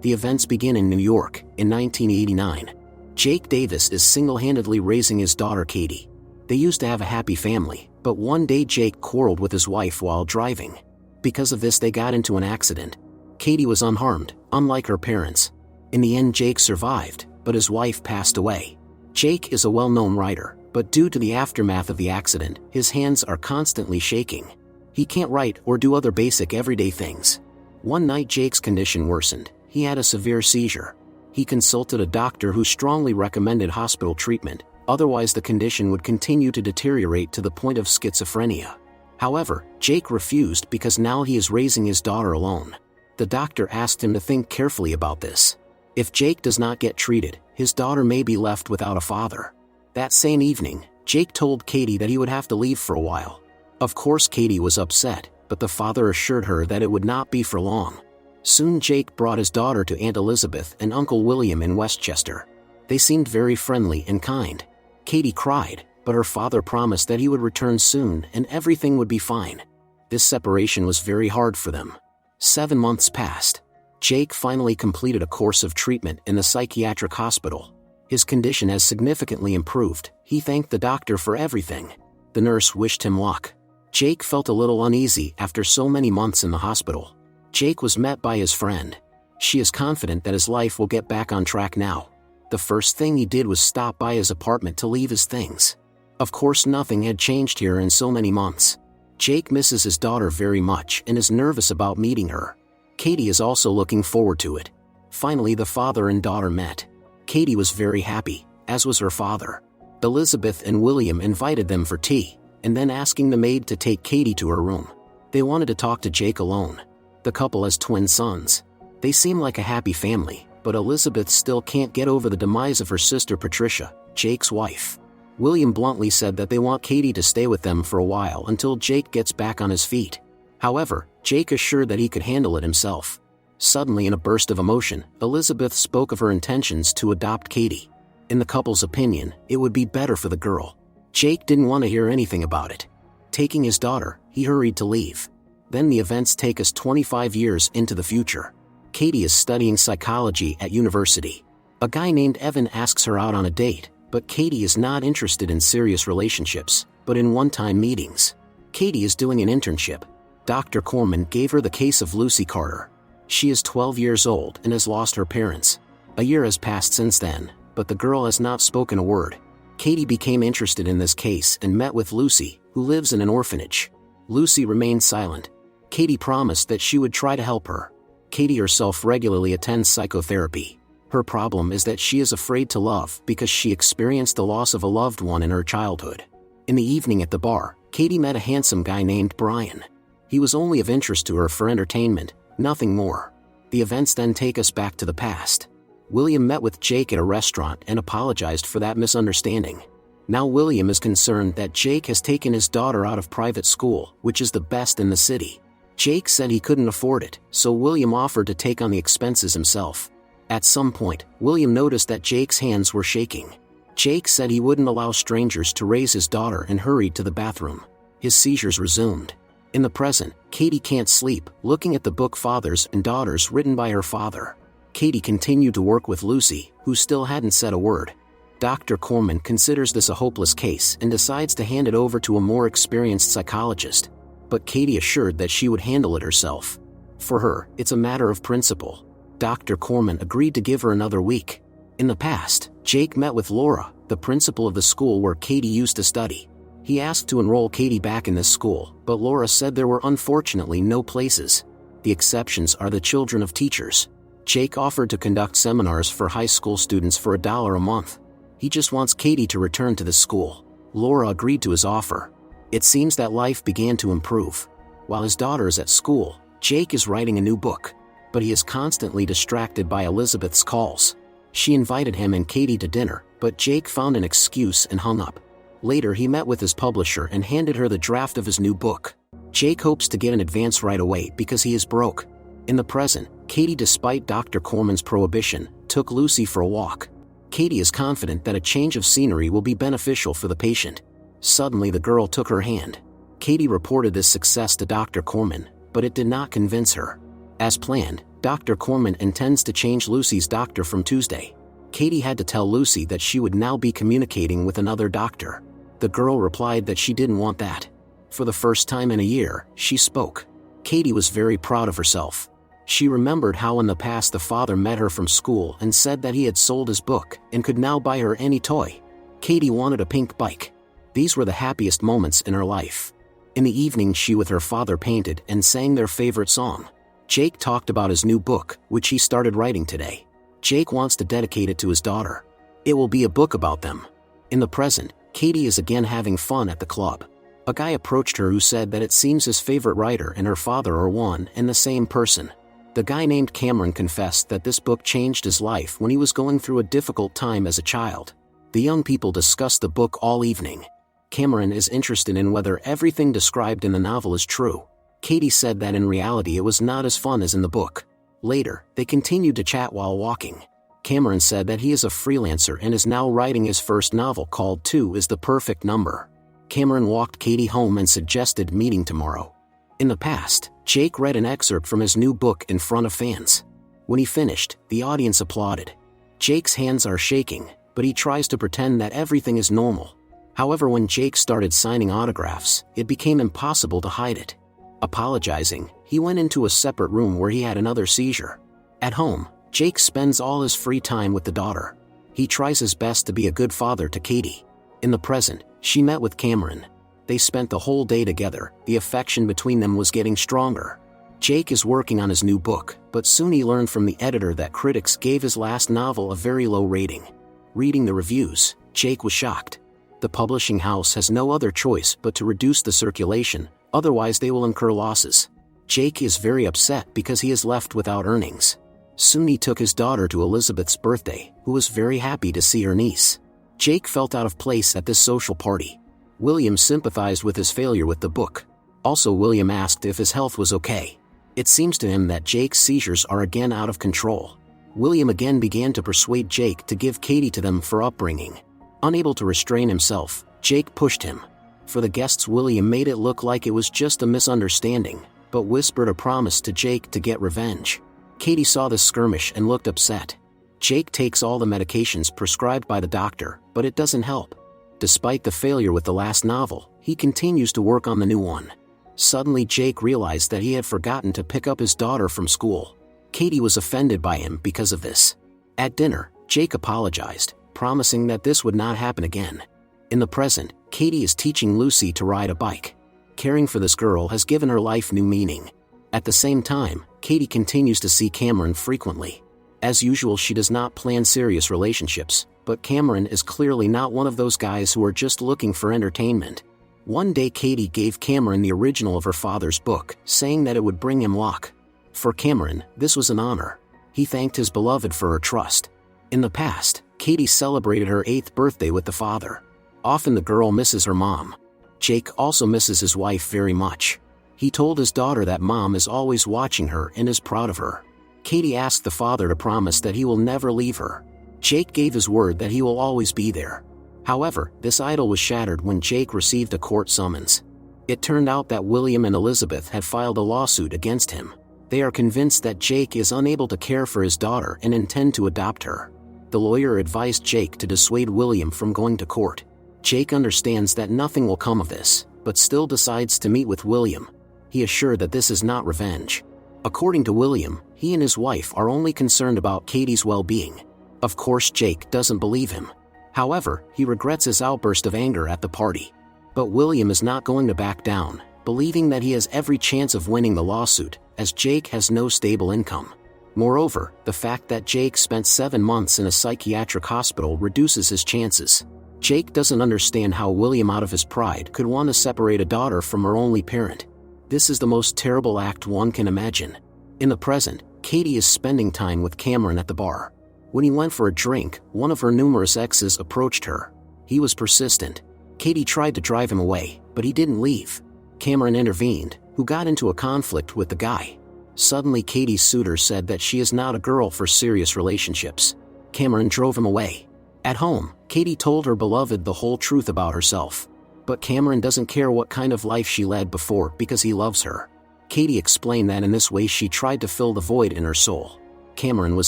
The events begin in New York, in 1989. Jake Davis is single-handedly raising his daughter Katie. They used to have a happy family, but one day Jake quarreled with his wife while driving. Because of this they got into an accident. Katie was unharmed, unlike her parents. In the end Jake survived, but his wife passed away. Jake is a well-known writer, but due to the aftermath of the accident, his hands are constantly shaking. He can't write or do other basic everyday things. One night Jake's condition worsened. He had a severe seizure. He consulted a doctor who strongly recommended hospital treatment, otherwise the condition would continue to deteriorate to the point of schizophrenia. However, Jake refused because now he is raising his daughter alone. The doctor asked him to think carefully about this. If Jake does not get treated, his daughter may be left without a father. That same evening, Jake told Katie that he would have to leave for a while. Of course Katie was upset, but the father assured her that it would not be for long. Soon Jake brought his daughter to Aunt Elizabeth and Uncle William in Westchester. They seemed very friendly and kind. Katie cried, but her father promised that he would return soon and everything would be fine. This separation was very hard for them. 7 months passed. Jake finally completed a course of treatment in the psychiatric hospital. His condition has significantly improved. He thanked the doctor for everything. The nurse wished him luck. Jake felt a little uneasy after so many months in the hospital. Jake was met by his friend. She is confident that his life will get back on track now. The first thing he did was stop by his apartment to leave his things. Of course nothing had changed here in so many months. Jake misses his daughter very much and is nervous about meeting her. Katie is also looking forward to it. Finally the father and daughter met. Katie was very happy, as was her father. Elizabeth and William invited them for tea, and then asking the maid to take Katie to her room. They wanted to talk to Jake alone. The couple has twin sons. They seem like a happy family, but Elizabeth still can't get over the demise of her sister Patricia, Jake's wife. William bluntly said that they want Katie to stay with them for a while until Jake gets back on his feet. However, Jake assured that he could handle it himself. Suddenly, in a burst of emotion, Elizabeth spoke of her intentions to adopt Katie. In the couple's opinion, it would be better for the girl. Jake didn't want to hear anything about it. Taking his daughter, he hurried to leave. Then the events take us 25 years into the future. Katie is studying psychology at university. A guy named Evan asks her out on a date, but Katie is not interested in serious relationships, but in one-time meetings. Katie is doing an internship. Dr. Corman gave her the case of Lucy Carter. She is 12 years old and has lost her parents. A year has passed since then, but the girl has not spoken a word. Katie became interested in this case and met with Lucy, who lives in an orphanage. Lucy remained silent. Katie promised that she would try to help her. Katie herself regularly attends psychotherapy. Her problem is that she is afraid to love because she experienced the loss of a loved one in her childhood. In the evening at the bar, Katie met a handsome guy named Brian. He was only of interest to her for entertainment, nothing more. The events then take us back to the past. William met with Jake at a restaurant and apologized for that misunderstanding. Now William is concerned that Jake has taken his daughter out of private school, which is the best in the city. Jake said he couldn't afford it, so William offered to take on the expenses himself. At some point, William noticed that Jake's hands were shaking. Jake said he wouldn't allow strangers to raise his daughter and hurried to the bathroom. His seizures resumed. In the present, Katie can't sleep, looking at the book Fathers and Daughters written by her father. Katie continued to work with Lucy, who still hadn't said a word. Dr. Corman considers this a hopeless case and decides to hand it over to a more experienced psychologist. But Katie assured that she would handle it herself. For her, it's a matter of principle. Dr. Corman agreed to give her another week. In the past, Jake met with Laura, the principal of the school where Katie used to study. He asked to enroll Katie back in this school, but Laura said there were unfortunately no places. The exceptions are the children of teachers. Jake offered to conduct seminars for high school students for $1 a month. He just wants Katie to return to the school. Laura agreed to his offer. It seems that life began to improve. While his daughter is at school, Jake is writing a new book. But he is constantly distracted by Elizabeth's calls. She invited him and Katie to dinner, but Jake found an excuse and hung up. Later he met with his publisher and handed her the draft of his new book. Jake hopes to get an advance right away because he is broke. In the present, Katie, despite Dr. Corman's prohibition, took Lucy for a walk. Katie is confident that a change of scenery will be beneficial for the patient. Suddenly the girl took her hand. Katie reported this success to Dr. Corman, but it did not convince her. As planned, Dr. Corman intends to change Lucy's doctor from Tuesday. Katie had to tell Lucy that she would now be communicating with another doctor. The girl replied that she didn't want that. For the first time in a year, she spoke. Katie was very proud of herself. She remembered how in the past the father met her from school and said that he had sold his book and could now buy her any toy. Katie wanted a pink bike. These were the happiest moments in her life. In the evening, she with her father painted and sang their favorite song. Jake talked about his new book, which he started writing today. Jake wants to dedicate it to his daughter. It will be a book about them. In the present, Katie is again having fun at the club. A guy approached her who said that it seems his favorite writer and her father are one and the same person. The guy named Cameron confessed that this book changed his life when he was going through a difficult time as a child. The young people discussed the book all evening. Cameron is interested in whether everything described in the novel is true. Katie said that in reality it was not as fun as in the book. Later, they continued to chat while walking. Cameron said that he is a freelancer and is now writing his first novel called 2 is the Perfect Number. Cameron walked Katie home and suggested meeting tomorrow. In the past, Jake read an excerpt from his new book in front of fans. When he finished, the audience applauded. Jake's hands are shaking, but he tries to pretend that everything is normal. However, when Jake started signing autographs, it became impossible to hide it. Apologizing, he went into a separate room where he had another seizure. At home, Jake spends all his free time with the daughter. He tries his best to be a good father to Katie. In the present, she met with Cameron. They spent the whole day together. The affection between them was getting stronger. Jake is working on his new book, but soon he learned from the editor that critics gave his last novel a very low rating. Reading the reviews, Jake was shocked. The publishing house has no other choice but to reduce the circulation, otherwise they will incur losses. Jake is very upset because he is left without earnings. Soon he took his daughter to Elizabeth's birthday, who was very happy to see her niece. Jake felt out of place at this social party. William sympathized with his failure with the book. Also, William asked if his health was okay. It seems to him that Jake's seizures are again out of control. William again began to persuade Jake to give Katie to them for upbringing. Unable to restrain himself, Jake pushed him. For the guests, William made it look like it was just a misunderstanding, but whispered a promise to Jake to get revenge. Katie saw this skirmish and looked upset. Jake takes all the medications prescribed by the doctor, but it doesn't help. Despite the failure with the last novel, he continues to work on the new one. Suddenly, Jake realized that he had forgotten to pick up his daughter from school. Katie was offended by him because of this. At dinner, Jake apologized, promising that this would not happen again. In the present, Katie is teaching Lucy to ride a bike. Caring for this girl has given her life new meaning. At the same time, Katie continues to see Cameron frequently. As usual, she does not plan serious relationships, but Cameron is clearly not one of those guys who are just looking for entertainment. One day, Katie gave Cameron the original of her father's book, saying that it would bring him luck. For Cameron, this was an honor. He thanked his beloved for her trust. In the past, Katie celebrated her 8th birthday with the father. Often the girl misses her mom. Jake also misses his wife very much. He told his daughter that mom is always watching her and is proud of her. Katie asked the father to promise that he will never leave her. Jake gave his word that he will always be there. However, this idol was shattered when Jake received a court summons. It turned out that William and Elizabeth had filed a lawsuit against him. They are convinced that Jake is unable to care for his daughter and intend to adopt her. The lawyer advised Jake to dissuade William from going to court. Jake understands that nothing will come of this, but still decides to meet with William. He is sure that this is not revenge. According to William, he and his wife are only concerned about Katie's well-being. Of course, Jake doesn't believe him. However, he regrets his outburst of anger at the party. But William is not going to back down, believing that he has every chance of winning the lawsuit, as Jake has no stable income. Moreover, the fact that Jake spent 7 months in a psychiatric hospital reduces his chances. Jake doesn't understand how William, out of his pride, could want to separate a daughter from her only parent. This is the most terrible act one can imagine. In the present, Katie is spending time with Cameron at the bar. When he went for a drink, one of her numerous exes approached her. He was persistent. Katie tried to drive him away, but he didn't leave. Cameron intervened, who got into a conflict with the guy. Suddenly, Katie's suitor said that she is not a girl for serious relationships. Cameron drove him away. At home, Katie told her beloved the whole truth about herself. But Cameron doesn't care what kind of life she led before because he loves her. Katie explained that in this way she tried to fill the void in her soul. Cameron was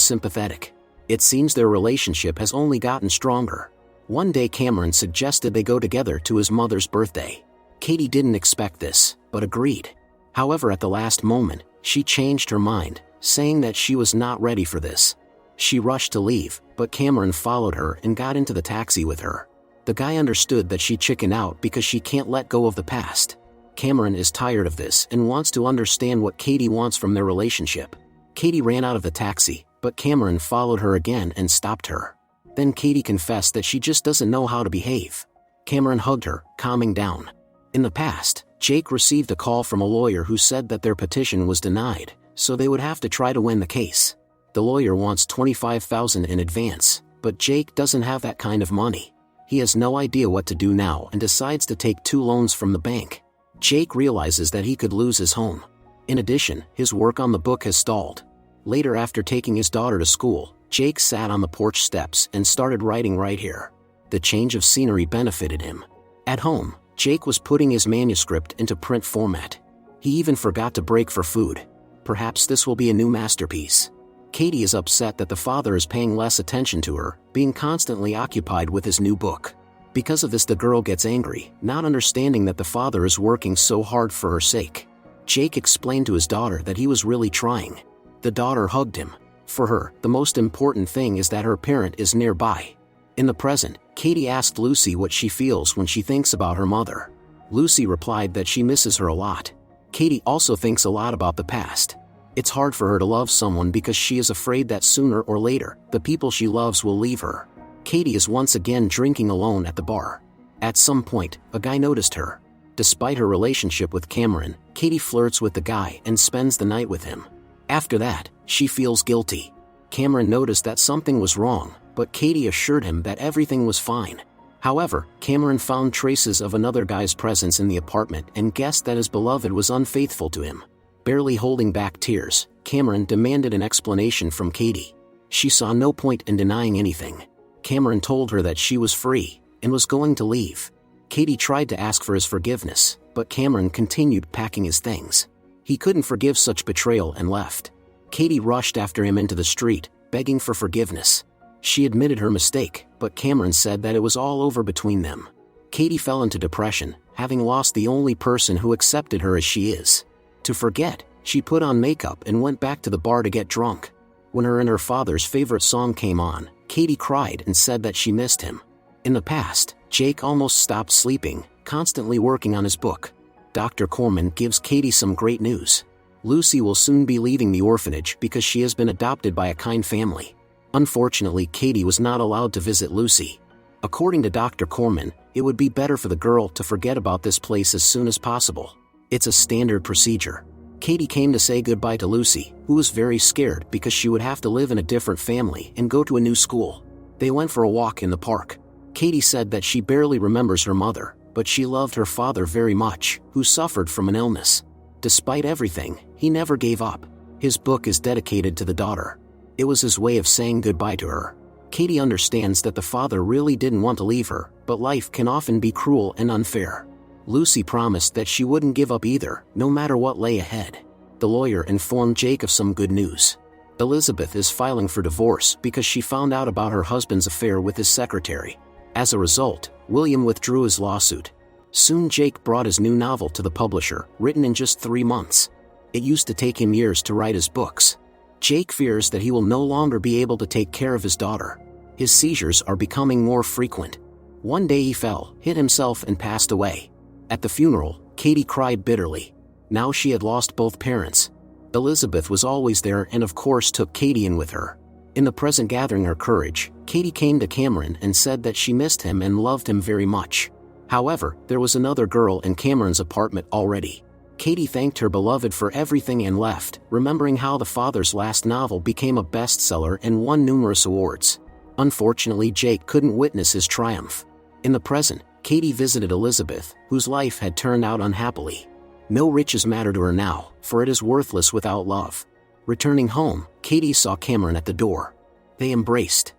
sympathetic. It seems their relationship has only gotten stronger. One day Cameron suggested they go together to his mother's birthday. Katie didn't expect this, but agreed. However, at the last moment, she changed her mind, saying that she was not ready for this. She rushed to leave, but Cameron followed her and got into the taxi with her. The guy understood that she chickened out because she can't let go of the past. Cameron is tired of this and wants to understand what Katie wants from their relationship. Katie ran out of the taxi, but Cameron followed her again and stopped her. Then Katie confessed that she just doesn't know how to behave. Cameron hugged her, calming down. In the past, Jake received a call from a lawyer who said that their petition was denied, so they would have to try to win the case. The lawyer wants $25,000 in advance, but Jake doesn't have that kind of money. He has no idea what to do now and decides to take 2 loans from the bank. Jake realizes that he could lose his home. In addition, his work on the book has stalled. Later, after taking his daughter to school, Jake sat on the porch steps and started writing right here. The change of scenery benefited him. At home, Jake was putting his manuscript into print format. He even forgot to break for food. Perhaps this will be a new masterpiece. Katie is upset that the father is paying less attention to her, being constantly occupied with his new book. Because of this, the girl gets angry, not understanding that the father is working so hard for her sake. Jake explained to his daughter that he was really trying. The daughter hugged him. For her, the most important thing is that her parent is nearby. In the present, Katie asked Lucy what she feels when she thinks about her mother. Lucy replied that she misses her a lot. Katie also thinks a lot about the past. It's hard for her to love someone because she is afraid that sooner or later, the people she loves will leave her. Katie is once again drinking alone at the bar. At some point, a guy noticed her. Despite her relationship with Cameron, Katie flirts with the guy and spends the night with him. After that, she feels guilty. Cameron noticed that something was wrong, but Katie assured him that everything was fine. However, Cameron found traces of another guy's presence in the apartment and guessed that his beloved was unfaithful to him. Barely holding back tears, Cameron demanded an explanation from Katie. She saw no point in denying anything. Cameron told her that she was free and was going to leave. Katie tried to ask for his forgiveness, but Cameron continued packing his things. He couldn't forgive such betrayal and left. Katie rushed after him into the street, begging for forgiveness. She admitted her mistake, but Cameron said that it was all over between them. Katie fell into depression, having lost the only person who accepted her as she is. To forget, she put on makeup and went back to the bar to get drunk. When her and her father's favorite song came on, Katie cried and said that she missed him. In the past, Jake almost stopped sleeping, constantly working on his book. Dr. Corman gives Katie some great news. Lucy will soon be leaving the orphanage because she has been adopted by a kind family. Unfortunately, Katie was not allowed to visit Lucy. According to Dr. Corman, it would be better for the girl to forget about this place as soon as possible. It's a standard procedure. Katie came to say goodbye to Lucy, who was very scared because she would have to live in a different family and go to a new school. They went for a walk in the park. Katie said that she barely remembers her mother, but she loved her father very much, who suffered from an illness. Despite everything, he never gave up. His book is dedicated to the daughter. It was his way of saying goodbye to her. Katie understands that the father really didn't want to leave her, but life can often be cruel and unfair. Lucy promised that she wouldn't give up either, no matter what lay ahead. The lawyer informed Jake of some good news. Elizabeth is filing for divorce because she found out about her husband's affair with his secretary. As a result, William withdrew his lawsuit. Soon Jake brought his new novel to the publisher, written in just 3 months. It used to take him years to write his books. Jake fears that he will no longer be able to take care of his daughter. His seizures are becoming more frequent. One day he fell, hit himself and passed away. At the funeral, Katie cried bitterly. Now she had lost both parents. Elizabeth was always there and of course took Katie in with her. In the present, gathering her courage, Katie came to Cameron and said that she missed him and loved him very much. However, there was another girl in Cameron's apartment already. Katie thanked her beloved for everything and left, remembering how the father's last novel became a bestseller and won numerous awards. Unfortunately, Jake couldn't witness his triumph. In the present, Katie visited Elizabeth, whose life had turned out unhappily. No riches matter to her now, for it is worthless without love. Returning home, Katie saw Cameron at the door. They embraced.